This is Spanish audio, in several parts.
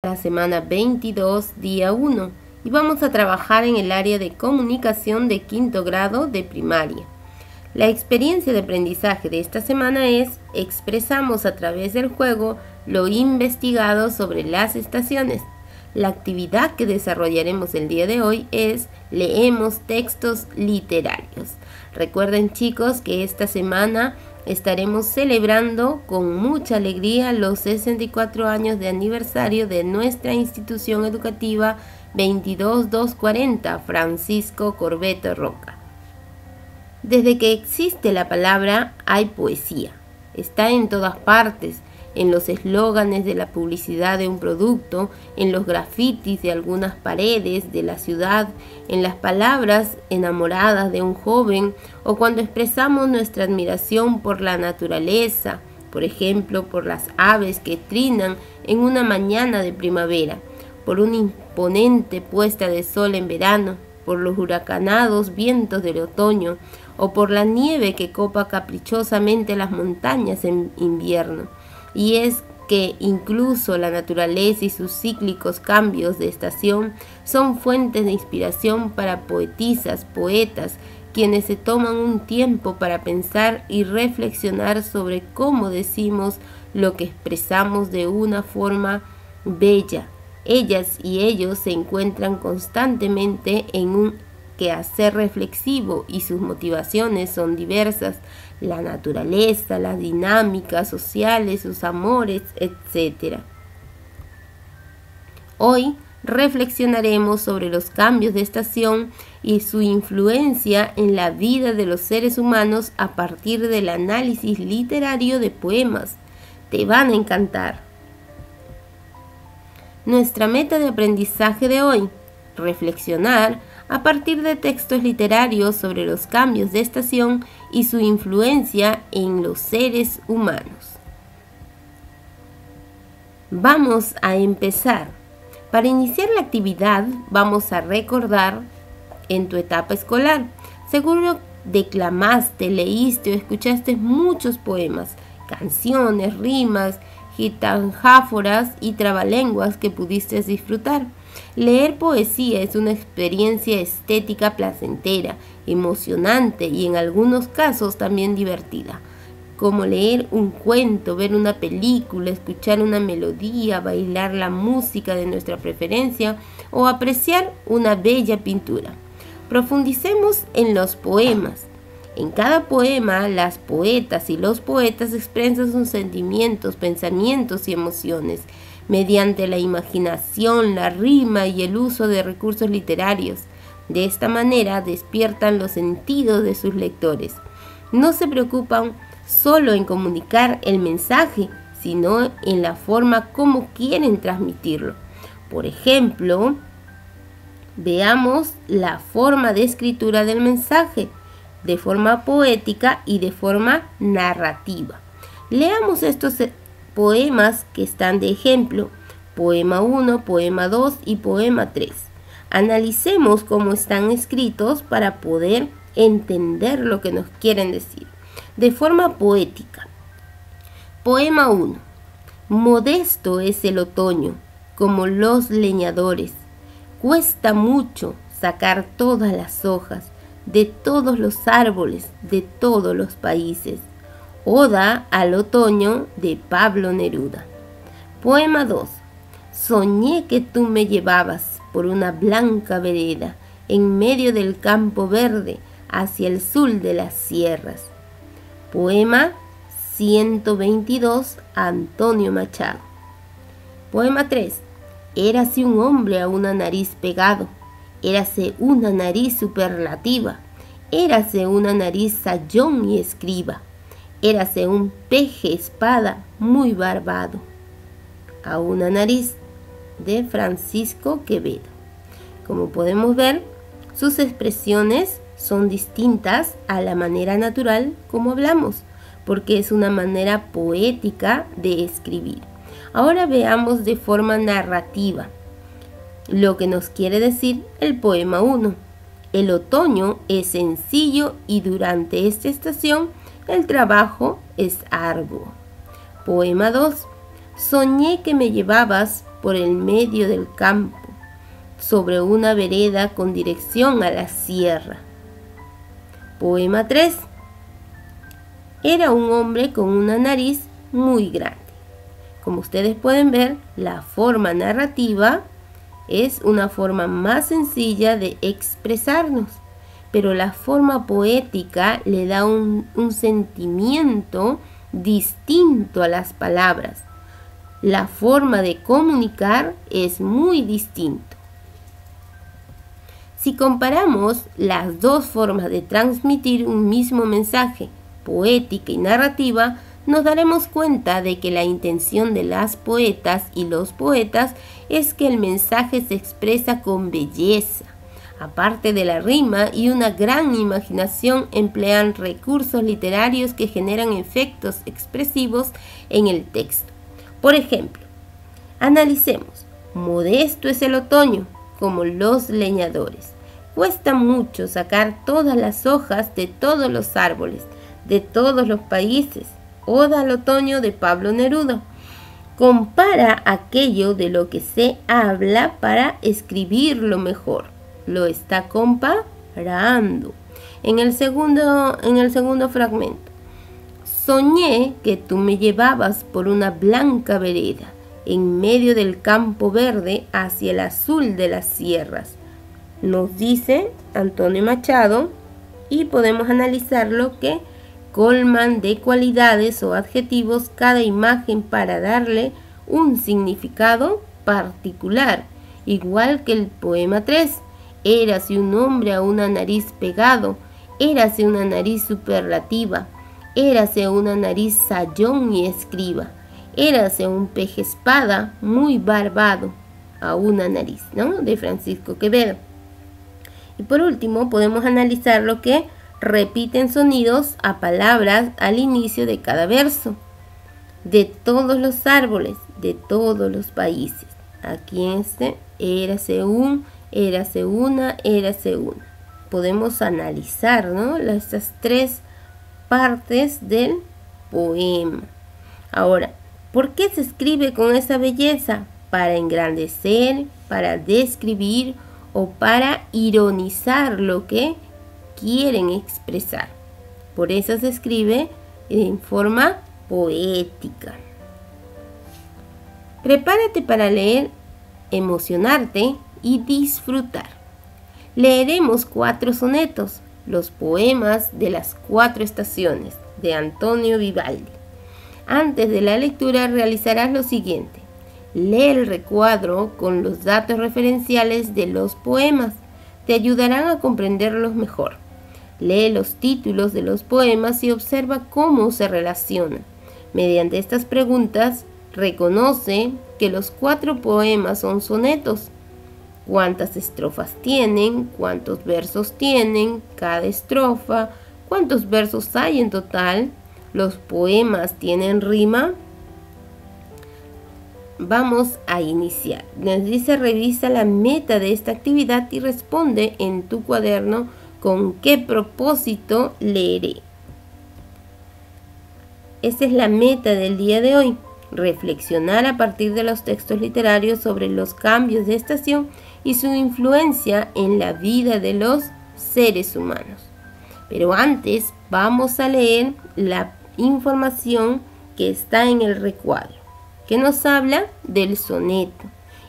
la semana 22, día 1, y vamos a trabajar en el área de comunicación de quinto grado de primaria. La experiencia de aprendizaje de esta semana es: expresamos a través del juego lo investigado sobre las estaciones. La actividad que desarrollaremos el día de hoy es: leemos textos literarios. Recuerden, chicos, que esta semana estaremos celebrando con mucha alegría los 64 años de aniversario de nuestra institución educativa 22240 Francisco Corbeto Roca. Desde que existe la palabra hay poesía. Está en todas partes, en los eslóganes de la publicidad de un producto, en los grafitis de algunas paredes de la ciudad, en las palabras enamoradas de un joven, o cuando expresamos nuestra admiración por la naturaleza, por ejemplo, por las aves que trinan en una mañana de primavera, por una imponente puesta de sol en verano, por los huracanados vientos del otoño, o por la nieve que copa caprichosamente las montañas en invierno. Y es que incluso la naturaleza y sus cíclicos cambios de estación son fuentes de inspiración para poetisas, poetas, quienes se toman un tiempo para pensar y reflexionar sobre cómo decimos lo que expresamos de una forma bella. Ellas y ellos se encuentran constantemente en un quehacer reflexivo y sus motivaciones son diversas: la naturaleza, las dinámicas sociales, sus amores, etc. Hoy reflexionaremos sobre los cambios de estación y su influencia en la vida de los seres humanos a partir del análisis literario de poemas. Te van a encantar. Nuestra meta de aprendizaje de hoy: reflexionar a partir de textos literarios sobre los cambios de estación y su influencia en los seres humanos. Vamos a empezar. Para iniciar la actividad, vamos a recordar en tu etapa escolar. Seguro declamaste, leíste o escuchaste muchos poemas, canciones, rimas, gitanjáforas y trabalenguas que pudiste disfrutar. Leer poesía es una experiencia estética placentera, emocionante y en algunos casos también divertida, como leer un cuento, ver una película, escuchar una melodía, bailar la música de nuestra preferencia o apreciar una bella pintura. Profundicemos en los poemas. En cada poema, las poetas y los poetas expresan sus sentimientos, pensamientos y emociones mediante la imaginación, la rima y el uso de recursos literarios. De esta manera despiertan los sentidos de sus lectores. No se preocupan solo en comunicar el mensaje, sino en la forma como quieren transmitirlo. Por ejemplo, veamos la forma de escritura del mensaje, de forma poética y de forma narrativa. Leamos estos poemas que están de ejemplo: poema 1, poema 2 y poema 3. Analicemos cómo están escritos para poder entender lo que nos quieren decir. De forma poética. Poema 1. Modesto es el otoño, como los leñadores. Cuesta mucho sacar todas las hojas de todos los árboles de todos los países. Oda al otoño de Pablo Neruda. Poema 2. Soñé que tú me llevabas por una blanca vereda en medio del campo verde hacia el sur de las sierras. Poema 122, Antonio Machado. Poema 3. Érase un hombre a una nariz pegado, érase una nariz superlativa, érase una nariz sayón y escriba, érase un peje espada muy barbado. A una nariz, de Francisco Quevedo. Como podemos ver, sus expresiones son distintas a la manera natural como hablamos, porque es una manera poética de escribir. Ahora veamos de forma narrativa lo que nos quiere decir el poema 1. El otoño es sencillo y durante esta estación el trabajo es arduo. Poema 2. Soñé que me llevabas por el medio del campo, sobre una vereda con dirección a la sierra. Poema 3. Era un hombre con una nariz muy grande. Como ustedes pueden ver, la forma narrativa es una forma más sencilla de expresarnos, pero la forma poética le da un sentimiento distinto a las palabras. La forma de comunicar es muy distinto. Si comparamos las dos formas de transmitir un mismo mensaje, poética y narrativa, nos daremos cuenta de que la intención de las poetas y los poetas es que el mensaje se expresa con belleza. Aparte de la rima y una gran imaginación, emplean recursos literarios que generan efectos expresivos en el texto. Por ejemplo, analicemos. Modesto es el otoño, como los leñadores. Cuesta mucho sacar todas las hojas de todos los árboles, de todos los países. Oda al otoño de Pablo Neruda. Compara aquello de lo que se habla para escribirlo mejor. Lo está comparando. En el segundo fragmento. Soñé que tú me llevabas por una blanca vereda, en medio del campo verde hacia el azul de las sierras. Nos dice Antonio Machado, y podemos analizar lo que colman de cualidades o adjetivos cada imagen para darle un significado particular, igual que el poema 3. Érase un hombre a una nariz pegado, érase una nariz superlativa, érase una nariz sayón y escriba, érase un peje espada muy barbado a una nariz, ¿no? De Francisco Quevedo. Y por último podemos analizar lo que repiten sonidos a palabras al inicio de cada verso. De todos los árboles, de todos los países. Aquí érase un, érase una, érase una. Podemos analizar, ¿no? Estas tres partes del poema. Ahora, ¿por qué se escribe con esa belleza? Para engrandecer, para describir o para ironizar lo que quieren expresar. Por eso se escribe en forma poética. Prepárate para leer, emocionarte y disfrutar. Leeremos 4 sonetos, los poemas de las 4 estaciones, de Antonio Vivaldi. Antes de la lectura realizarás lo siguiente. Lee el recuadro con los datos referenciales de los poemas. Te ayudarán a comprenderlos mejor. Lee los títulos de los poemas y observa cómo se relacionan. Mediante estas preguntas, reconoce que los 4 poemas son sonetos. ¿Cuántas estrofas tienen? ¿Cuántos versos tienen cada estrofa? ¿Cuántos versos hay en total? ¿Los poemas tienen rima? Vamos a iniciar. Nos dice: revisa la meta de esta actividad y responde en tu cuaderno con qué propósito leeré. Esta es la meta del día de hoy. Reflexionar a partir de los textos literarios sobre los cambios de estación y su influencia en la vida de los seres humanos. Pero antes vamos a leer la información que está en el recuadro, que nos habla del soneto.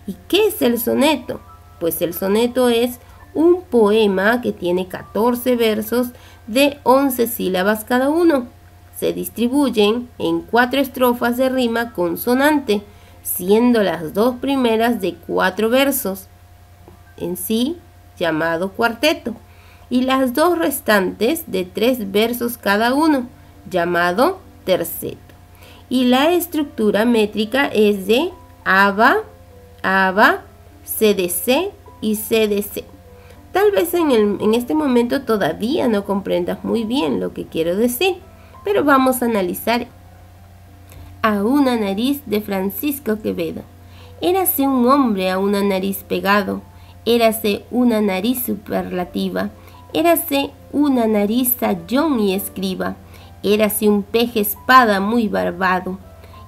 ¿Y qué es el soneto? Pues el soneto es un poema que tiene 14 versos de 11 sílabas cada uno. Se distribuyen en 4 estrofas de rima consonante, siendo las 2 primeras de 4 versos, en sí llamado cuarteto, y las 2 restantes de 3 versos cada uno, llamado terceto. Y la estructura métrica es de aba, aba, CDC y CDC. Tal vez en este momento todavía no comprendas muy bien lo que quiero decir, pero vamos a analizar. A una nariz, de Francisco Quevedo. Érase un hombre a una nariz pegado, érase una nariz superlativa, érase una nariz sayón y escriba, érase un peje espada muy barbado,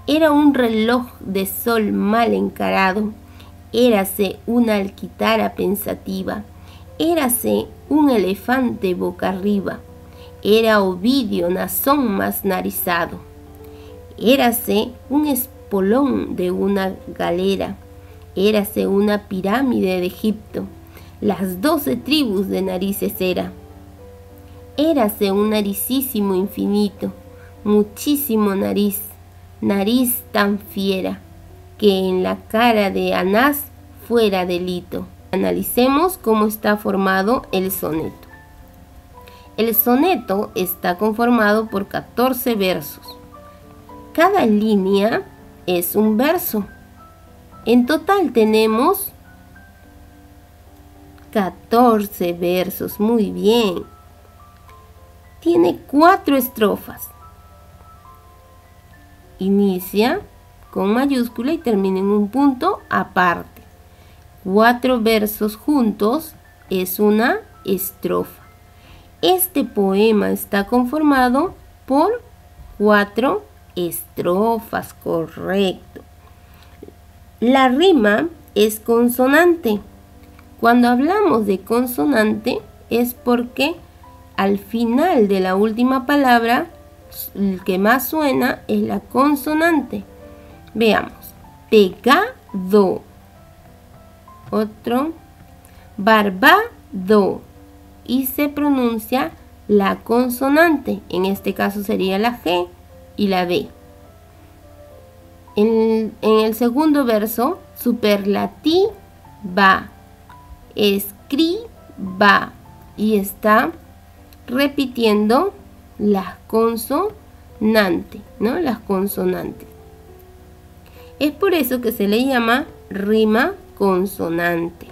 Era un reloj de sol mal encarado, érase una alquitara pensativa, érase un elefante boca arriba, era Ovidio Nazón más narizado, érase un espolón de una galera, érase una pirámide de Egipto, las 12 tribus de narices era. Érase un naricísimo infinito, muchísimo nariz, nariz tan fiera, que en la cara de Anás fuera delito. Analicemos cómo está formado el soneto. El soneto está conformado por 14 versos. Cada línea es un verso. En total tenemos 14 versos, muy bien. Tiene 4 estrofas. Inicia con mayúscula y termina en un punto aparte. 4 versos juntos es una estrofa. Este poema está conformado por 4 estrofas, correcto. La rima es consonante. Cuando hablamos de consonante es porque al final de la última palabra, el que más suena es la consonante. Veamos. Pegado. Otro. Barbado. Y se pronuncia la consonante. En este caso sería la G y la B. En el segundo verso, superlativa, escriba, y está repitiendo las consonantes, ¿no? Las consonantes. Es por eso que se le llama rima consonante.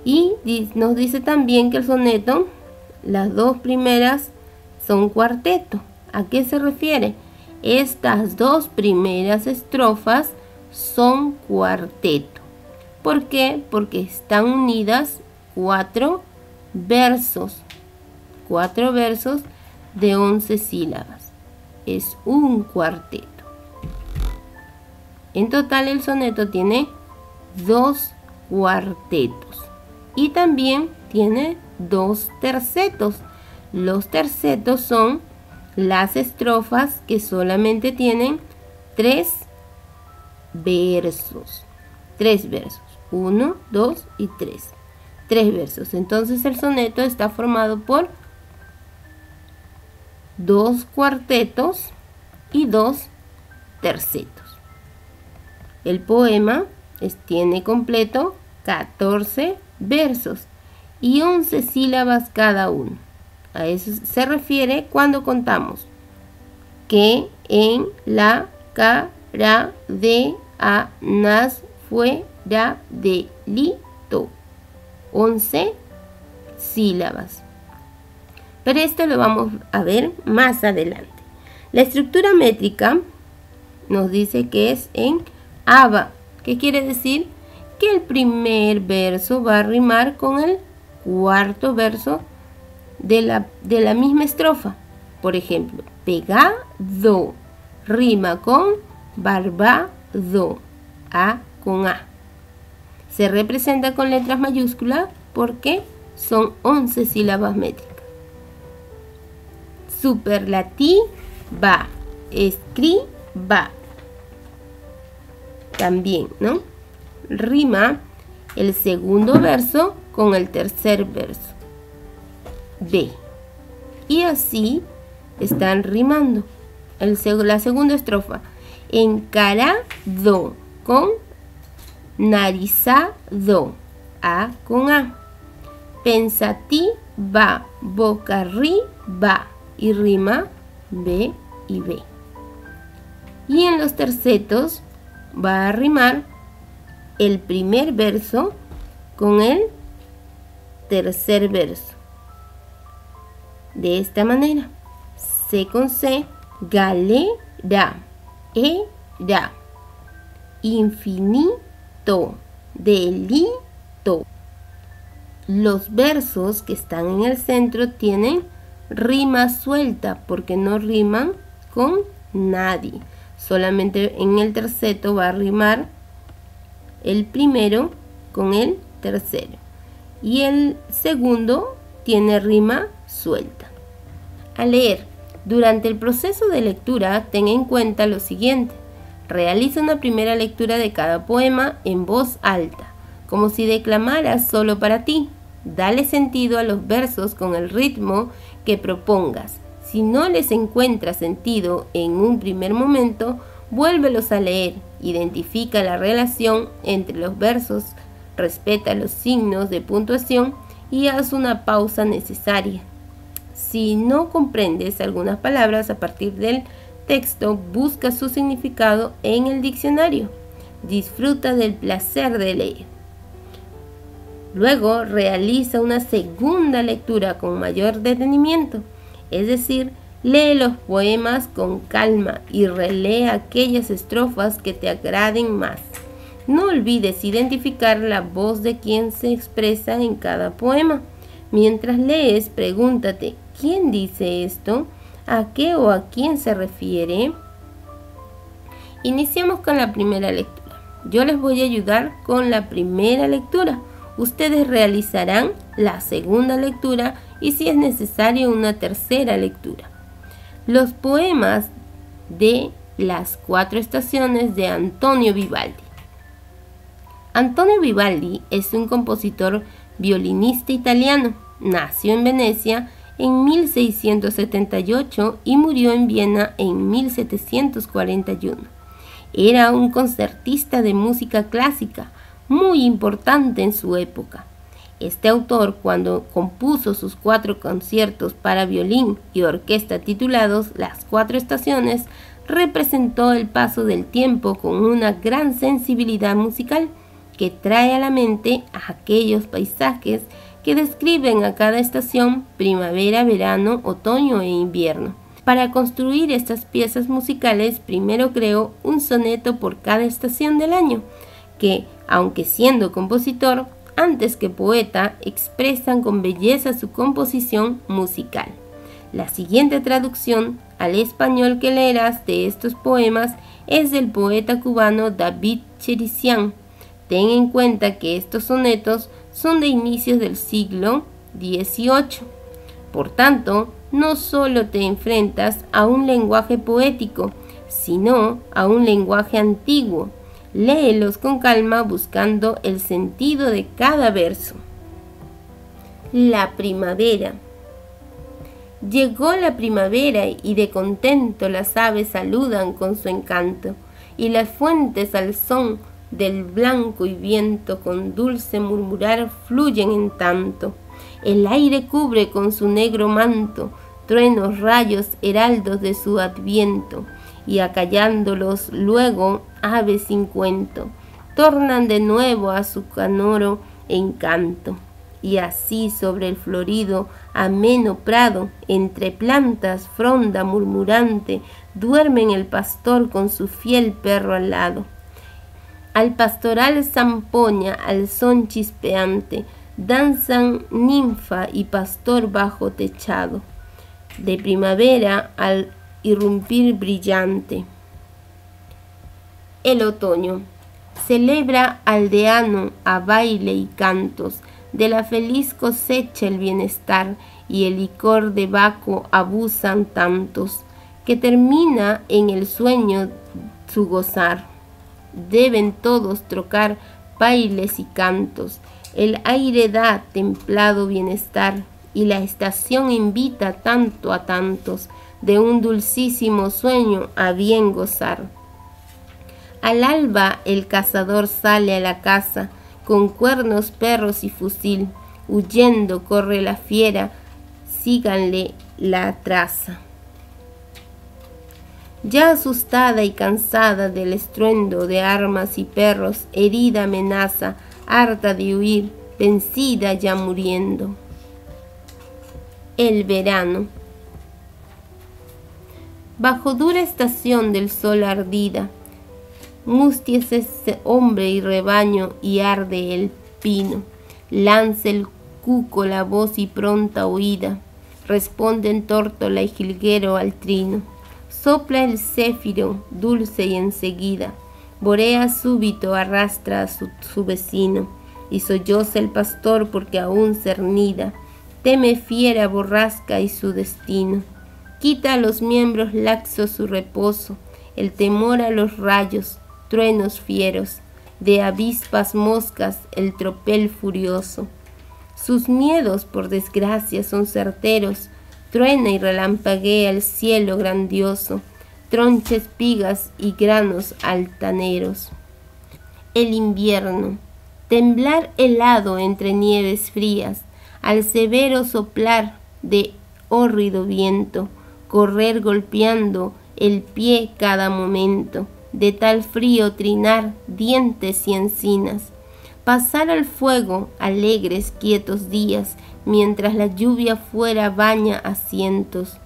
Y nos dice también que el soneto, las 2 primeras son cuarteto. ¿A qué se refiere? Estas 2 primeras estrofas son cuarteto. ¿Por qué? Porque están unidas 4 versos. 4 versos de 11 sílabas. Es un cuarteto. En total el soneto tiene 2 cuartetos. Y también tiene 2 tercetos. Los tercetos son las estrofas que solamente tienen 3 versos. 3 versos. 1, 2 y 3. 3 versos. Entonces el soneto está formado por 2 cuartetos y 2 tercetos. El poema tiene completo 14 versos y 11 sílabas cada uno. A eso se refiere cuando contamos que en la cara de Anás fuera delito. 11 sílabas. Pero esto lo vamos a ver más adelante. La estructura métrica nos dice que es en aba. ¿Qué quiere decir? Que el primer verso va a rimar con el cuarto verso de la misma estrofa. Por ejemplo, pegado rima con barbado. A con A. Se representa con letras mayúsculas porque son 11 sílabas métricas. Superlativa, escriba. También, ¿no? Rima el segundo verso con el tercer verso. B. Y así están rimando. La segunda estrofa. Encarado con narizado. A con A. Pensativa, boca arriba. Y rima B y B. Y en los tercetos va a rimar el primer verso con el tercer verso. De esta manera. C con C, galera, era, infinito, delito. Los versos que están en el centro tienen rima suelta porque no riman con nadie. Solamente en el terceto va a rimar el primero con el tercero. Y el segundo tiene rima suelta. Al leer, durante el proceso de lectura, ten en cuenta lo siguiente. Realiza una primera lectura de cada poema en voz alta, como si declamaras solo para ti. Dale sentido a los versos con el ritmo que propongas. Si no les encuentras sentido en un primer momento, vuélvelos a leer. Identifica la relación entre los versos, respeta los signos de puntuación y haz una pausa necesaria. Si no comprendes algunas palabras a partir del texto, busca su significado en el diccionario. Disfruta del placer de leer. Luego realiza una segunda lectura con mayor detenimiento, es decir, lee los poemas con calma y relee aquellas estrofas que te agraden más. No olvides identificar la voz de quien se expresa en cada poema. Mientras lees, pregúntate, ¿quién dice esto? ¿A qué o a quién se refiere? Iniciamos con la primera lectura. Yo les voy a ayudar con la primera lectura. Ustedes realizarán la segunda lectura y si es necesario una tercera lectura. Los poemas de las 4 estaciones de Antonio Vivaldi. Antonio Vivaldi es un compositor violinista italiano. Nació en Venecia en 1678 y murió en Viena en 1741. Era un concertista de música clásica, muy importante en su época. Este autor, cuando compuso sus 4 conciertos para violín y orquesta titulados Las 4 Estaciones, representó el paso del tiempo con una gran sensibilidad musical que trae a la mente aquellos paisajes que describen a cada estación, primavera, verano, otoño e invierno. Para construir estas piezas musicales, primero creó un soneto por cada estación del año, que, aunque siendo compositor, antes que poeta, expresan con belleza su composición musical. La siguiente traducción al español que leerás de estos poemas es del poeta cubano David Cherisian. Ten en cuenta que estos sonetos son de inicios del siglo XVIII. Por tanto, no solo te enfrentas a un lenguaje poético, sino a un lenguaje antiguo. Léelos con calma buscando el sentido de cada verso. La primavera. Llegó la primavera y de contento las aves saludan con su encanto, y las fuentes al son del blanco y viento con dulce murmurar fluyen en tanto. El aire cubre con su negro manto, truenos, rayos, heraldos de su adviento, y acallándolos luego aves sin cuento, tornan de nuevo a su canoro encanto. Y así sobre el florido, ameno prado, entre plantas, fronda murmurante, duermen el pastor con su fiel perro al lado. Al pastoral zampoña, al son chispeante, danzan ninfa y pastor bajo techado, de primavera al irrumpir brillante. El otoño. Celebra aldeano a baile y cantos, de la feliz cosecha el bienestar, y el licor de Baco abusan tantos, que termina en el sueño su gozar. Deben todos trocar bailes y cantos, el aire da templado bienestar, y la estación invita tanto a tantos, de un dulcísimo sueño a bien gozar. Al alba el cazador sale a la caza, con cuernos, perros y fusil, huyendo corre la fiera, síganle la traza. Ya asustada y cansada del estruendo de armas y perros, herida amenaza, harta de huir, vencida ya muriendo. El verano. Bajo dura estación del sol ardida, mustíese ese hombre y rebaño y arde el pino. Lanza el cuco la voz y pronta huida, responden tórtola y jilguero al trino. Sopla el céfiro dulce y enseguida, Bóreas súbito arrastra a su vecino, y solloza el pastor porque aún cernida, teme fiera borrasca y su destino. Quita a los miembros laxos su reposo, el temor a los rayos, truenos fieros, de avispas moscas el tropel furioso. Sus miedos, por desgracia, son certeros, truena y relampaguea el cielo grandioso, troncha espigas y granos altaneros. El invierno, temblar helado entre nieves frías, al severo soplar de hórrido viento, correr golpeando el pie cada momento, de tal frío trinar dientes y encinas, pasar al fuego alegres quietos días, mientras la lluvia fuera baña asientos,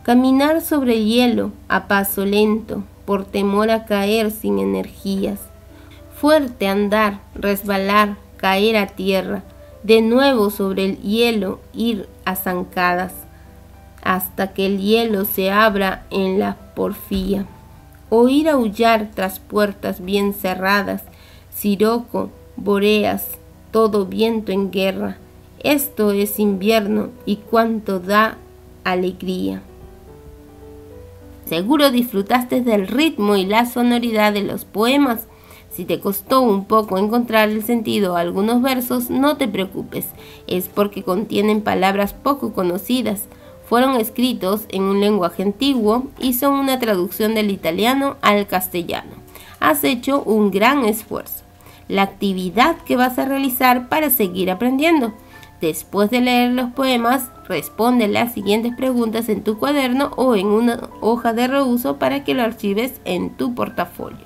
caminar sobre el hielo a paso lento, por temor a caer sin energías, fuerte andar, resbalar, caer a tierra, de nuevo sobre el hielo ir a zancadas, hasta que el hielo se abra en la porfía. Oír aullar tras puertas bien cerradas, siroco, Bóreas, todo viento en guerra. Esto es invierno y cuánto da alegría. Seguro disfrutaste del ritmo y la sonoridad de los poemas. Si te costó un poco encontrar el sentido a algunos versos, no te preocupes, es porque contienen palabras poco conocidas. Fueron escritos en un lenguaje antiguo y son una traducción del italiano al castellano. Has hecho un gran esfuerzo. La actividad que vas a realizar para seguir aprendiendo. Después de leer los poemas, responde las siguientes preguntas en tu cuaderno o en una hoja de reuso para que lo archives en tu portafolio.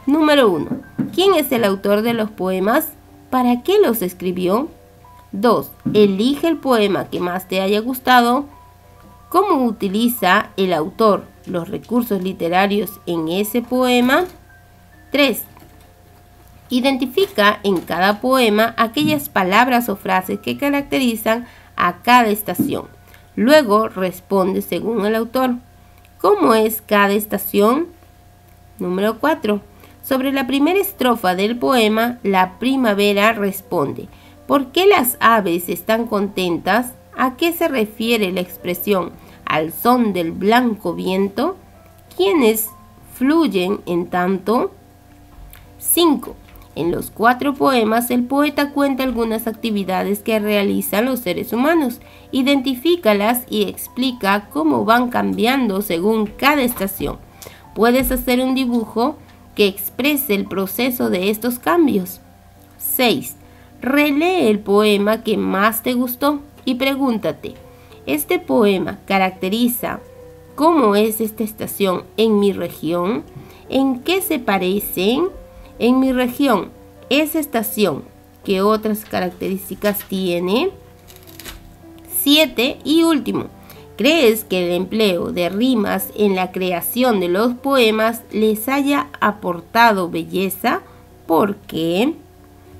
Número 1. ¿Quién es el autor de los poemas? ¿Para qué los escribió? 2. Elige el poema que más te haya gustado. ¿Cómo utiliza el autor los recursos literarios en ese poema? 3. Identifica en cada poema aquellas palabras o frases que caracterizan a cada estación. Luego responde según el autor. ¿Cómo es cada estación? Número 4. Sobre la primera estrofa del poema, La primavera responde. ¿Por qué las aves están contentas? ¿A qué se refiere la expresión al son del blanco viento? ¿Quiénes fluyen en tanto? 5. En los 4 poemas, el poeta cuenta algunas actividades que realizan los seres humanos. Identifícalas y explica cómo van cambiando según cada estación. Puedes hacer un dibujo que exprese el proceso de estos cambios. 6. Relee el poema que más te gustó y pregúntate, ¿este poema caracteriza cómo es esta estación en mi región? ¿En qué se parecen? En mi región, ¿esa estación qué otras características tiene? 7. Y último, ¿crees que el empleo de rimas en la creación de los poemas les haya aportado belleza? ¿Por qué?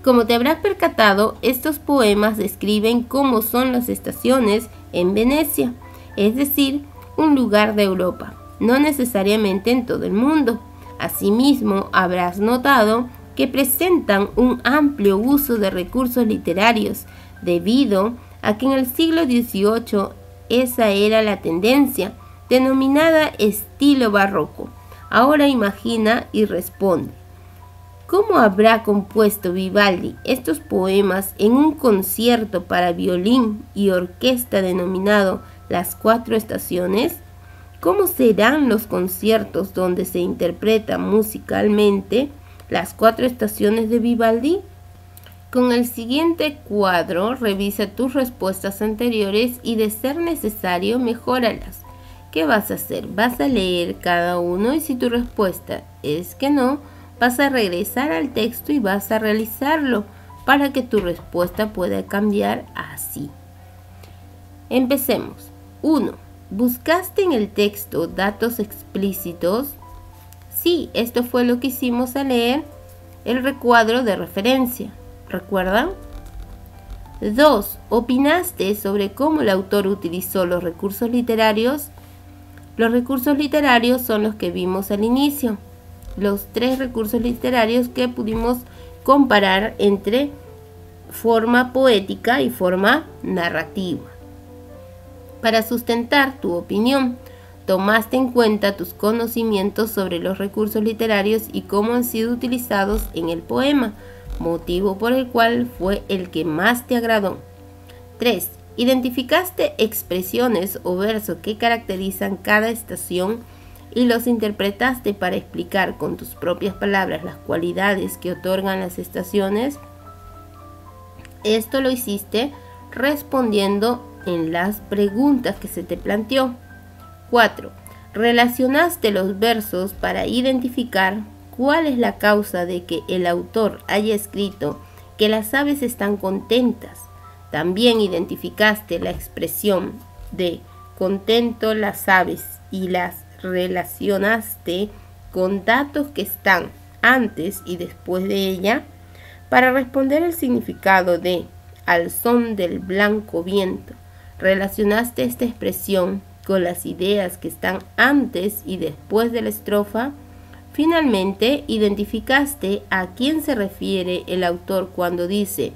Como te habrás percatado, estos poemas describen cómo son las estaciones en Venecia, es decir, un lugar de Europa, no necesariamente en todo el mundo. Asimismo, habrás notado que presentan un amplio uso de recursos literarios, debido a que en el siglo XVIII esa era la tendencia, denominada estilo barroco. Ahora imagina y responde. ¿Cómo habrá compuesto Vivaldi estos poemas en un concierto para violín y orquesta denominado Las 4 Estaciones? ¿Cómo serán los conciertos donde se interpretan musicalmente las 4 estaciones de Vivaldi? Con el siguiente cuadro, revisa tus respuestas anteriores y, de ser necesario, mejóralas. ¿Qué vas a hacer? Vas a leer cada uno y si tu respuesta es que no, vas a regresar al texto y vas a realizarlo para que tu respuesta pueda cambiar así. Empecemos. 1. ¿Buscaste en el texto datos explícitos? Sí, esto fue lo que hicimos al leer el recuadro de referencia. ¿Recuerdan? 2. ¿Opinaste sobre cómo el autor utilizó los recursos literarios? Los recursos literarios son los que vimos al inicio. Los 3 recursos literarios que pudimos comparar entre forma poética y forma narrativa. Para sustentar tu opinión, tomaste en cuenta tus conocimientos sobre los recursos literarios y cómo han sido utilizados en el poema, motivo por el cual fue el que más te agradó. 3. Identificaste expresiones o versos que caracterizan cada estación y los interpretaste para explicar con tus propias palabras las cualidades que otorgan las estaciones. Esto lo hiciste respondiendo en las preguntas que se te planteó. 4. Relacionaste los versos para identificar cuál es la causa de que el autor haya escrito que las aves están contentas. También identificaste la expresión de contento las aves y las relacionaste con datos que están antes y después de ella. Para responder el significado de al son del blanco viento, relacionaste esta expresión con las ideas que están antes y después de la estrofa. Finalmente, identificaste a quién se refiere el autor cuando dice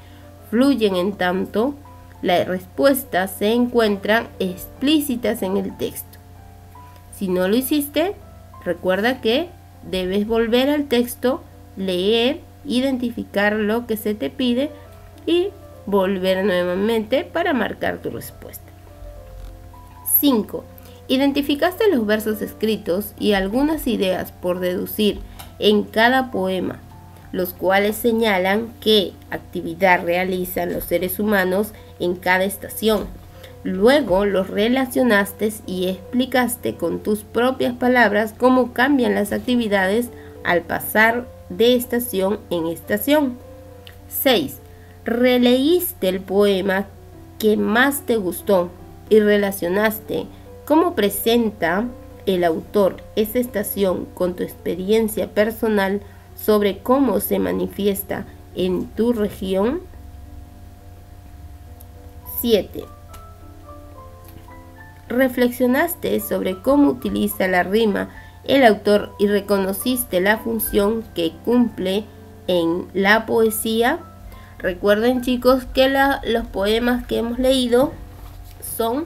fluyen en tanto. Las respuestas se encuentran explícitas en el texto. Si no lo hiciste, recuerda que debes volver al texto, leer, identificar lo que se te pide y volver nuevamente para marcar tu respuesta. 5. Identificaste los versos escritos y algunas ideas por deducir en cada poema, los cuales señalan qué actividad realizan los seres humanos en cada estación. Luego los relacionaste y explicaste con tus propias palabras cómo cambian las actividades al pasar de estación en estación. 6. Releíste el poema que más te gustó y relacionaste cómo presenta el autor esa estación con tu experiencia personal sobre cómo se manifiesta en tu región. 7. Reflexionaste sobre cómo utiliza la rima el autor y reconociste la función que cumple en la poesía. Recuerden, chicos, que los poemas que hemos leído son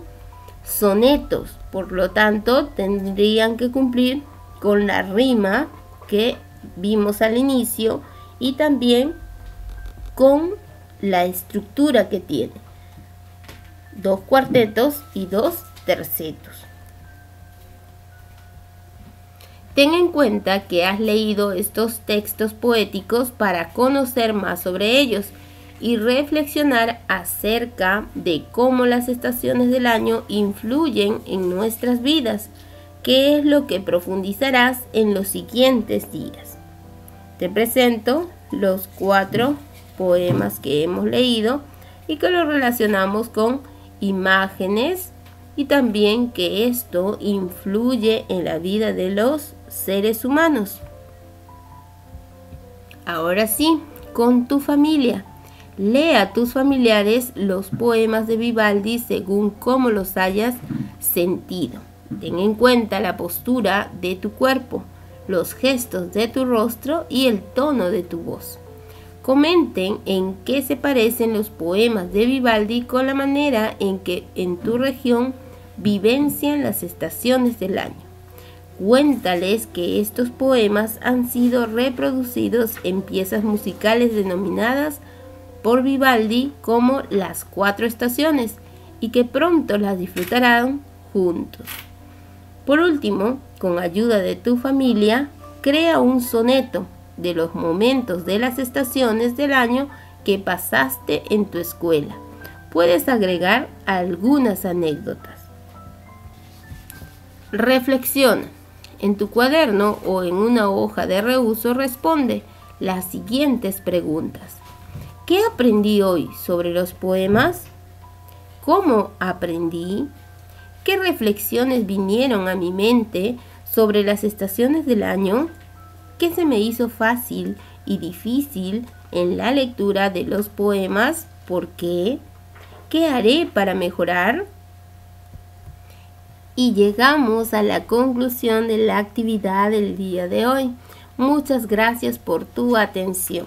sonetos, por lo tanto tendrían que cumplir con la rima que vimos al inicio y también con la estructura que tiene: 2 cuartetos y 2 tercetos. Ten en cuenta que has leído estos textos poéticos para conocer más sobre ellos y reflexionar acerca de cómo las estaciones del año influyen en nuestras vidas, que es lo que profundizarás en los siguientes días. Te presento los 4 poemas que hemos leído y que lo relacionamos con imágenes y también que esto influye en la vida de los seres humanos. Ahora sí, con tu familia. Lee a tus familiares los poemas de Vivaldi según cómo los hayas sentido. Ten en cuenta la postura de tu cuerpo, los gestos de tu rostro y el tono de tu voz. Comenten en qué se parecen los poemas de Vivaldi con la manera en que en tu región vivencian las estaciones del año. Cuéntales que estos poemas han sido reproducidos en piezas musicales denominadas por Vivaldi como las 4 estaciones y que pronto las disfrutarán juntos. Por último, con ayuda de tu familia, crea un soneto de los momentos de las estaciones del año que pasaste en tu escuela. Puedes agregar algunas anécdotas. Reflexiona. En tu cuaderno o en una hoja de reuso responde las siguientes preguntas. ¿Qué aprendí hoy sobre los poemas? ¿Cómo aprendí? ¿Qué reflexiones vinieron a mi mente sobre las estaciones del año? ¿Qué se me hizo fácil y difícil en la lectura de los poemas? ¿Por qué? ¿Qué haré para mejorar? Y llegamos a la conclusión de la actividad del día de hoy. Muchas gracias por tu atención.